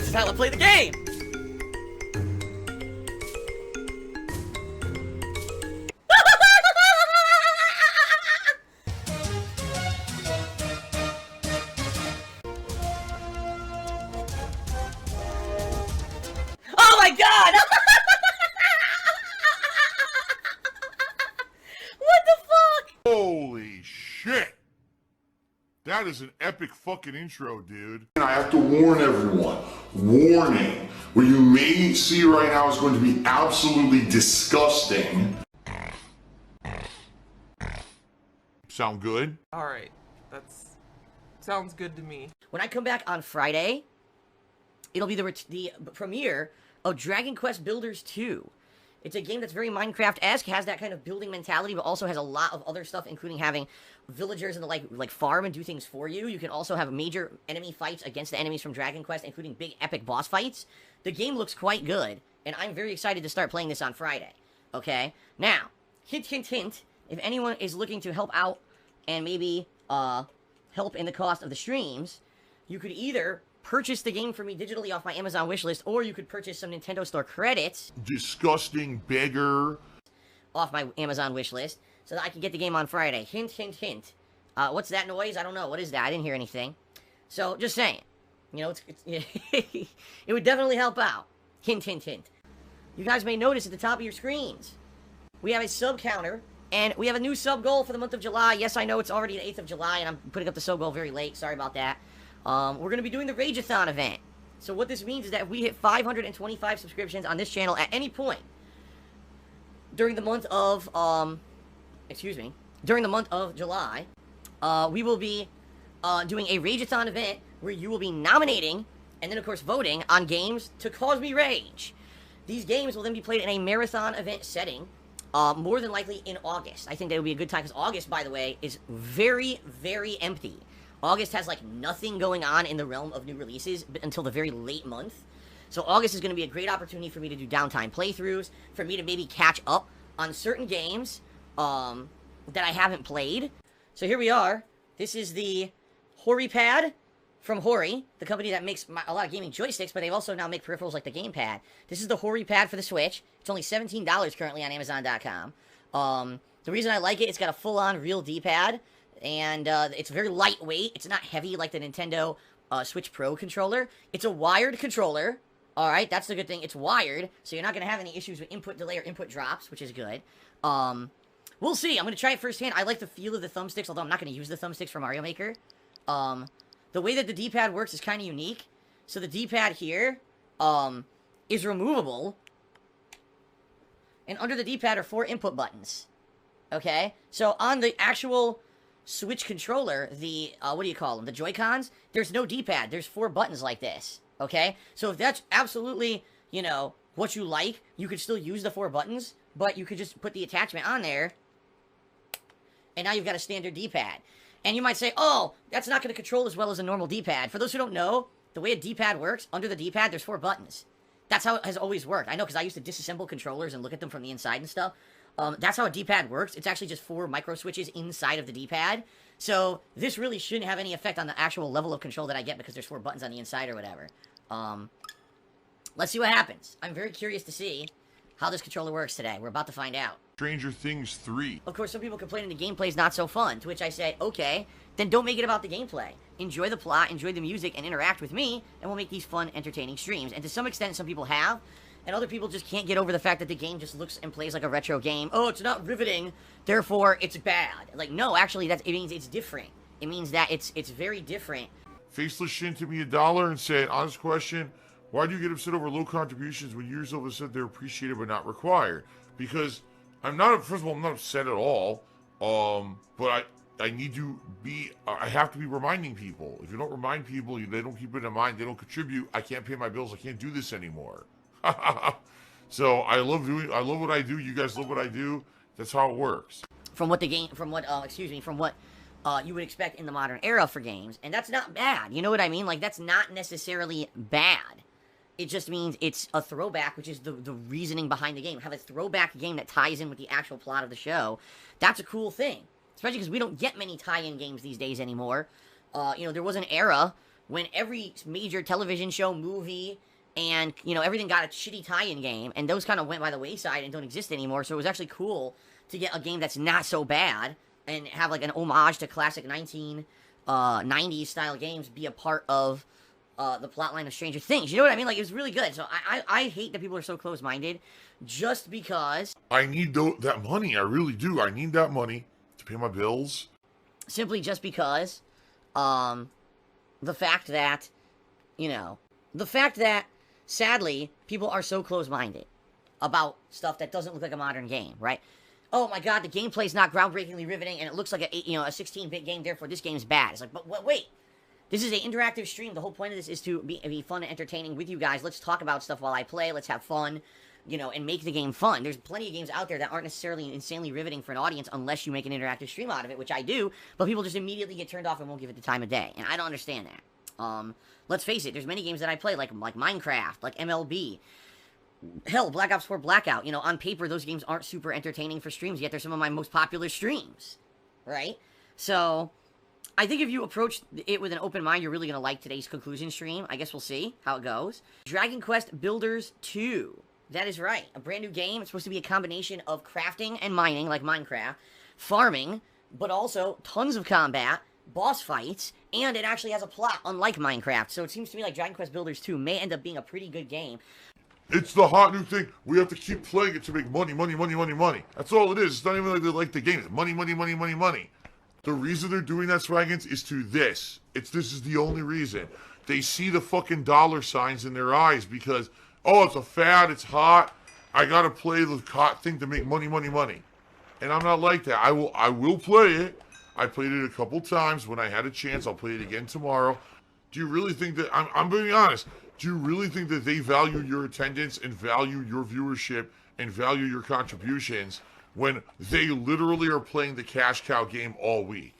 This is how I play the game! Oh my god! What the fuck? Holy shit! That is an epic fucking intro, dude. And I have to warn everyone, warning, what you may see right now is going to be absolutely disgusting. Sound good? Alright, sounds good to me. When I come back on Friday, it'll be the premiere of Dragon Quest Builders 2. It's a game that's very Minecraft-esque, has that kind of building mentality, but also has a lot of other stuff, including having villagers and the like farm and do things for you. You can also have major enemy fights against the enemies from Dragon Quest, including big epic boss fights. The game looks quite good, and I'm very excited to start playing this on Friday. Okay? Now, hint, hint, hint, if anyone is looking to help out and maybe help in the cost of the streams, you could either purchase the game for me digitally off my Amazon wishlist, or you could purchase some Nintendo Store credits. Disgusting beggar. Off my Amazon wishlist, so that I can get the game on Friday. Hint, hint, hint. What's that noise? I don't know. What is that? I didn't hear anything. So, just saying. You know, it would definitely help out. Hint, hint, hint. You guys may notice at the top of your screens, we have a sub counter, and we have a new sub goal for the month of July. Yes, I know it's already the 8th of July, and I'm putting up the sub goal very late. Sorry about that. We're going to be doing the Rageathon event. So what this means is that if we hit 525 subscriptions on this channel at any point during the month of, during the month of July, we will be doing a Rageathon event where you will be nominating and then, of course, voting on games to cause me rage. These games will then be played in a marathon event setting, more than likely in August. I think that would be a good time, because August, by the way, is very, very empty. August has, like, nothing going on in the realm of new releases until the very late month. So August is going to be a great opportunity for me to do downtime playthroughs, for me to maybe catch up on certain games that I haven't played. So here we are. This is the Hori Pad from Hori, the company that makes a lot of gaming joysticks, but they also now make peripherals like the gamepad. This is the Hori Pad for the Switch. It's only $17 currently on Amazon.com. The reason I like it, it's got a full-on real D-pad, and it's very lightweight. It's not heavy like the Nintendo Switch Pro controller. It's a wired controller. Alright, that's the good thing. It's wired, so you're not going to have any issues with input delay or input drops, which is good. We'll see. I'm going to try it firsthand. I like the feel of the thumbsticks, although I'm not going to use the thumbsticks for Mario Maker. The way that the D-pad works is kind of unique. So the D-pad here is removable, and under the D-pad are 4 input buttons. Okay? So on the actual Switch controller, the, what do you call them? The Joy-Cons, there's no D-pad. There's 4 buttons like this. Okay? So if that's absolutely, you know, what you like, you could still use the 4 buttons, but you could just put the attachment on there, and now you've got a standard D-pad. And you might say, oh, that's not going to control as well as a normal D-pad. For those who don't know, the way a D-pad works, under the D-pad, there's 4 buttons. That's how it has always worked. I know, because I used to disassemble controllers and look at them from the inside and stuff. That's how a D-pad works. It's actually just 4 micro switches inside of the D-pad. So this really shouldn't have any effect on the actual level of control that I get, because there's 4 buttons on the inside or whatever. Let's see what happens. I'm very curious to see how this controller works today. We're about to find out. Stranger Things 3. Of course, some people complaining the gameplay is not so fun, to which I say, okay, then don't make it about the gameplay. Enjoy the plot, enjoy the music, and interact with me, and we'll make these fun, entertaining streams. And to some extent, some people have, and other people just can't get over the fact that the game just looks and plays like a retro game. Oh, it's not riveting, therefore it's bad. Like, no, actually, it means it's different. It means that it's very different. Faceless Shin tipped me $1 and said, honest question, why do you get upset over low contributions when years over said they're appreciated but not required? Because I'm not, first of all, I'm not upset at all, but I need to be, I have to be reminding people. If you don't remind people, they don't keep it in mind, they don't contribute, I can't pay my bills, I can't do this anymore. So I love what I do, you guys love what I do, that's how it works. From what you would expect in the modern era for games, and that's not bad, you know what I mean? Like, that's not necessarily bad. It just means it's a throwback, which is the reasoning behind the game. Have a throwback game that ties in with the actual plot of the show. That's a cool thing. Especially because we don't get many tie-in games these days anymore. You know, there was an era when every major television show, movie, and, you know, everything got a shitty tie-in game, and those kind of went by the wayside and don't exist anymore, so it was actually cool to get a game that's not so bad, and have, like, an homage to classic 1990s style games be a part of the plotline of Stranger Things. You know what I mean? Like, it was really good. So I hate that people are so close-minded just because... I need that money. I really do. I need that money to pay my bills. Simply just because the fact that, you know, sadly, people are so close-minded about stuff that doesn't look like a modern game, right? Oh my god, the gameplay's not groundbreakingly riveting, and it looks like a 16-bit game, therefore this game's bad. It's like, but wait. This is an interactive stream. The whole point of this is to be fun and entertaining with you guys. Let's talk about stuff while I play. Let's have fun, you know, and make the game fun. There's plenty of games out there that aren't necessarily insanely riveting for an audience unless you make an interactive stream out of it, which I do, but people just immediately get turned off and won't give it the time of day, and I don't understand that. Let's face it, there's many games that I play, like Minecraft, like MLB, hell, Black Ops 4 Blackout. You know, on paper, those games aren't super entertaining for streams, yet they're some of my most popular streams, right? So... I think if you approach it with an open mind, you're really going to like today's conclusion stream. I guess we'll see how it goes. Dragon Quest Builders 2. That is right. A brand new game. It's supposed to be a combination of crafting and mining, like Minecraft, farming, but also tons of combat, boss fights, and it actually has a plot, unlike Minecraft. So it seems to me like Dragon Quest Builders 2 may end up being a pretty good game. It's the hot new thing. We have to keep playing it to make money, money, money, money, money. That's all it is. It's not even like they like the game. It's money, money, money, money, money. The reason they're doing that, Swaggins, is to this. This is the only reason. They see the fucking dollar signs in their eyes because, oh, it's a fad, it's hot. I gotta play the hot thing to make money, money, money. And I'm not like that. I will play it. I played it a couple times when I had a chance. I'll play it again tomorrow. Do you really think that, I'm being honest, do you really think that they value your attendance and value your viewership and value your contributions when they literally are playing the cash cow game all week?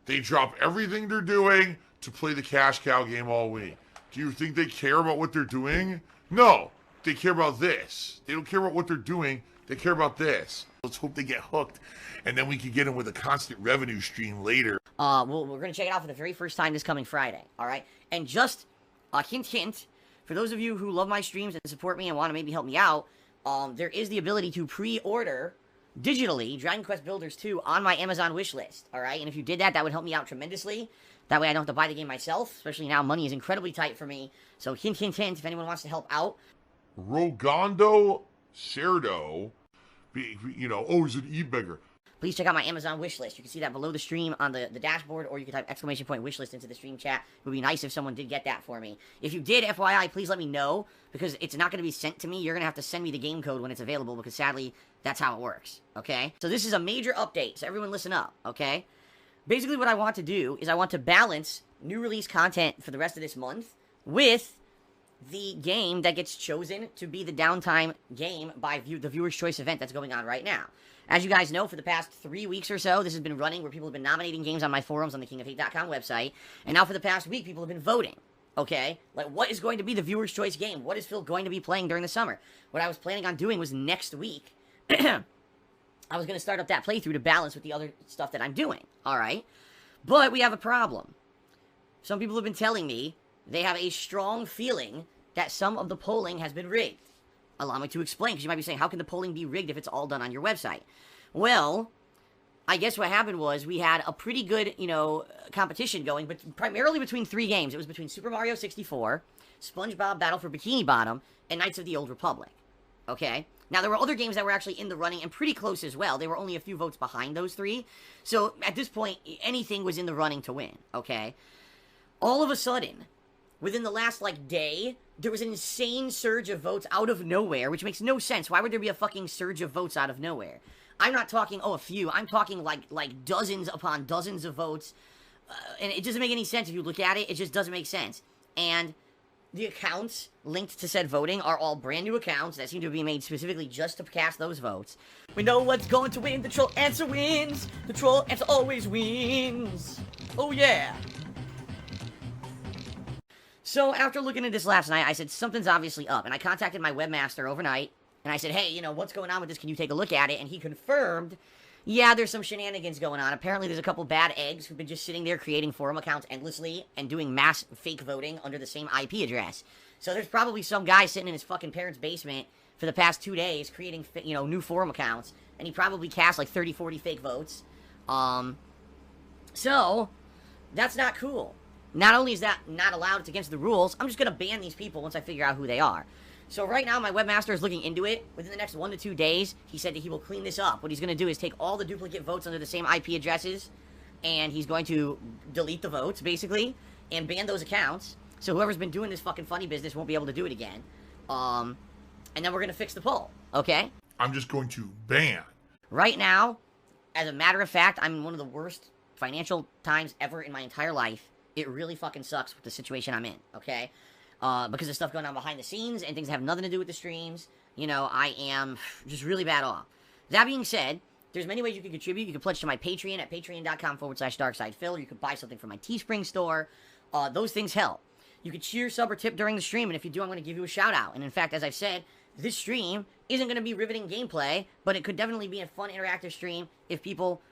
They drop everything they're doing to play the cash cow game all week. Do you think they care about what they're doing? No. They care about this. They don't care about what they're doing. They care about this. Let's hope they get hooked, and then we can get them with a constant revenue stream later. Well, we're going to check it out for the very first time this coming Friday, all right? And just a hint, for those of you who love my streams and support me and want to maybe help me out, there is the ability to pre-order digitally Dragon Quest Builders 2 on my Amazon wish list, alright? And if you did that, that would help me out tremendously. That way I don't have to buy the game myself, especially now money is incredibly tight for me. So hint, if anyone wants to help out. Rogondo Cerdo, you know, oh, he's an e-beggar. Please check out my Amazon wish list. You can see that below the stream on the dashboard, or you can type !wish list into the stream chat. It would be nice if someone did get that for me. If you did, FYI, please let me know, because it's not going to be sent to me. You're going to have to send me the game code when it's available, because sadly, that's how it works, okay? So this is a major update, so everyone listen up, okay? Basically what I want to do is I want to balance new release content for the rest of this month with the game that gets chosen to be the downtime game by the Viewer's Choice event that's going on right now. As you guys know, for the past 3 weeks or so, this has been running where people have been nominating games on my forums on the KingofHate.com website, and now for the past week, people have been voting, okay? Like, what is going to be the Viewer's Choice game? What is Phil going to be playing during the summer? What I was planning on doing was next week, I was going to start up that playthrough to balance with the other stuff that I'm doing, alright? But we have a problem. Some people have been telling me they have a strong feeling that some of the polling has been rigged. Allow me to explain, because you might be saying, how can the polling be rigged if it's all done on your website? Well, I guess what happened was we had a pretty good, competition going, but primarily between 3 games. It was between Super Mario 64, SpongeBob Battle for Bikini Bottom, and Knights of the Old Republic. Okay? Now, there were other games that were actually in the running and pretty close as well. They were only a few votes behind those 3. So, at this point, anything was in the running to win. Okay? All of a sudden, within the last, day, there was an insane surge of votes out of nowhere, which makes no sense. Why would there be a fucking surge of votes out of nowhere? I'm not talking, a few. I'm talking, like dozens upon dozens of votes. And it doesn't make any sense if you look at it. It just doesn't make sense. And the accounts linked to said voting are all brand new accounts that seem to be made specifically just to cast those votes. We know what's going to win. The troll answer wins. The troll answer always wins. Oh, yeah. So, after looking at this last night, I said, something's obviously up. And I contacted my webmaster overnight, and I said, hey, what's going on with this? Can you take a look at it? And he confirmed, Yeah, there's some shenanigans going on. Apparently, there's a couple bad eggs who've been just sitting there creating forum accounts endlessly and doing mass fake voting under the same IP address. So there's probably some guy sitting in his fucking parents' basement for the past 2 days creating, new forum accounts, and he probably cast like 30, 40 fake votes. So that's not cool. Not only is that not allowed, it's against the rules, I'm just gonna ban these people once I figure out who they are. So right now, my webmaster is looking into it. Within the next 1 to 2 days, he said that he will clean this up. What he's going to do is take all the duplicate votes under the same IP addresses, and he's going to delete the votes, basically, and ban those accounts. So whoever's been doing this fucking funny business won't be able to do it again. And then we're going to fix the poll, okay? I'm just going to ban. Right now, as a matter of fact, I'm in one of the worst financial times ever in my entire life. It really fucking sucks with the situation I'm in, okay? Because of stuff going on behind the scenes and things that have nothing to do with the streams. I am just really bad off. That being said, there's many ways you can contribute. You can pledge to my Patreon at patreon.com/darksidephil, or you can buy something from my Teespring store. Those things help. You can cheer, sub, or tip during the stream, and if you do, I'm going to give you a shout out. And in fact, as I've said, this stream isn't going to be riveting gameplay, but it could definitely be a fun interactive stream if people,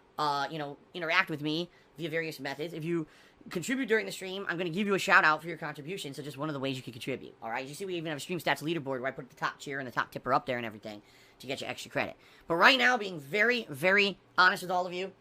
interact with me via various methods. If you contribute during the stream, I'm going to give you a shout out for your contribution. So just one of the ways you can contribute. All right, you see, we even have a stream stats leaderboard where I put the top cheer and the top tipper up there and everything to get you extra credit. But right now, being very, very honest with all of you,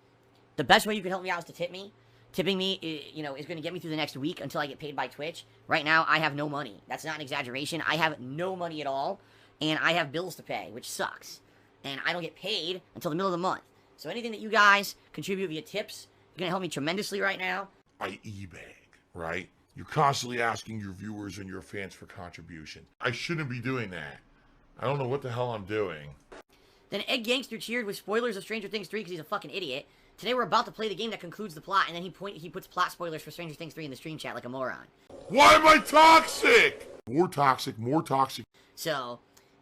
the best way you can help me out is to tip me. Tipping me, is going to get me through the next week until I get paid by Twitch. Right now, I have no money. That's not an exaggeration. I have no money at all, and I have bills to pay, which sucks. And I don't get paid until the middle of the month. So anything that you guys contribute via tips, you're going to help me tremendously right now. I e-bag, right? You're constantly asking your viewers and your fans for contribution. I shouldn't be doing that. I don't know what the hell I'm doing. Then Egg Gangster cheered with spoilers of Stranger Things 3 because he's a fucking idiot. Today we're about to play the game that concludes the plot, and then he puts plot spoilers for Stranger Things 3 in the stream chat like a moron. Why am I toxic? More toxic, more toxic. So,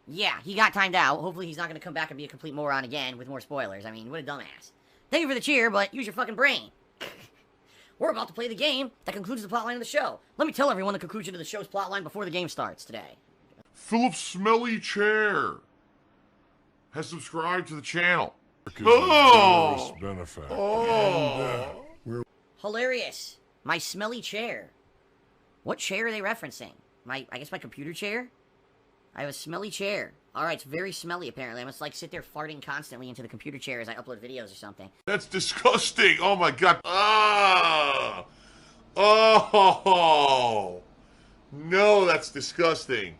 yeah, he got timed out. Hopefully he's not going to come back and be a complete moron again with more spoilers. I mean, what a dumbass. Thank you for the cheer, but use your fucking brain. We're about to play the game that concludes the plotline of the show. Let me tell everyone the conclusion of the show's plotline before the game starts today. Philip's Smelly Chair has subscribed to the channel. Oh! Hilarious. My smelly chair. What chair are they referencing? I guess my computer chair? I have a smelly chair. Alright, it's very smelly apparently. I must sit there farting constantly into the computer chair as I upload videos or something. That's disgusting. Oh my god. Ah! Oh! No, that's disgusting.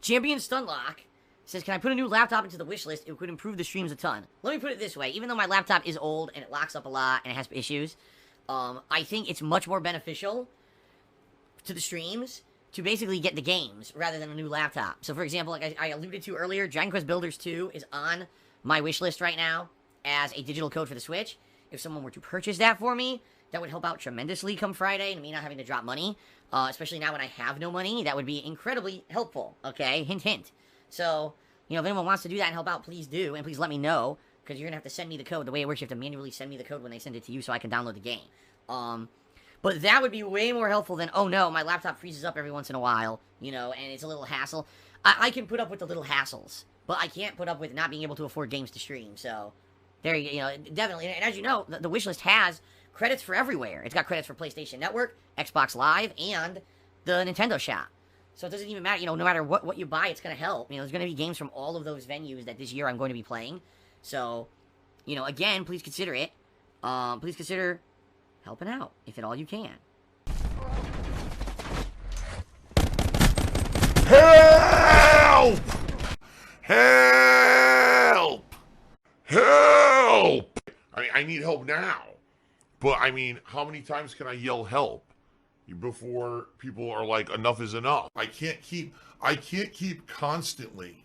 Champion Stunlock says, can I put a new laptop into the wish list? It would improve the streams a ton. Let me put it this way. Even though my laptop is old and it locks up a lot and it has issues, I think it's much more beneficial to the streams to basically get the games rather than a new laptop. So, for example, like I alluded to earlier, Dragon Quest Builders 2 is on my wish list right now as a digital code for the Switch. If someone were to purchase that for me, that would help out tremendously come Friday and me not having to drop money. Especially now when I have no money, that would be incredibly helpful, okay? Hint, hint. So, if anyone wants to do that and help out, please do, and please let me know, because you're going to have to send me the code. The way it works, you have to manually send me the code when they send it to you so I can download the game. But that would be way more helpful than, oh no, my laptop freezes up every once in a while, and it's a little hassle. I can put up with the little hassles, but I can't put up with not being able to afford games to stream, so there definitely. And as you know, the wishlist has credits for everywhere. It's got credits for PlayStation Network, Xbox Live, and the Nintendo Shop. So it doesn't even matter, no matter what you buy, it's going to help. There's going to be games from all of those venues that this year I'm going to be playing. So, again, please consider it. Please consider helping out, if at all you can. Help! Help! Help! I need help now. But, how many times can I yell help before people are like, enough is enough? I can't keep constantly,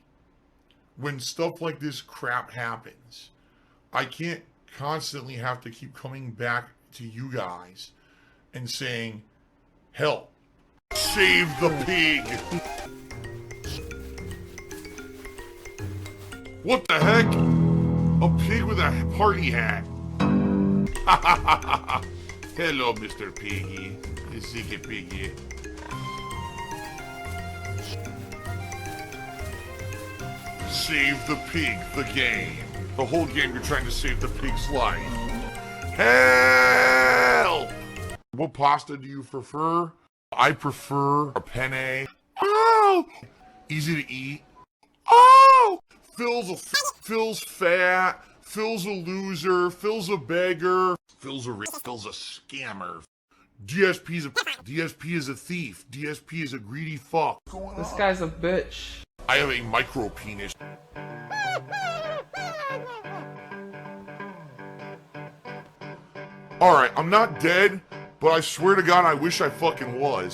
when stuff like this crap happens, I can't constantly have to keep coming back to you guys and saying, help. Save the pig. What the heck? A pig with a party hat. Hello, Mr. Piggy. Ziggy Piggy. Save the pig, the game. The whole game you're trying to save the pig's life. Help! What pasta do you prefer? I prefer a penne. Oh! Easy to eat. Oh! Phil's fat. Phil's a loser. Phil's a beggar. Phil's a scammer. DSP is a thief. DSP is a greedy fuck. This guy's a bitch. I have a micro penis. Alright, I'm not dead, but I swear to God I wish I fucking was.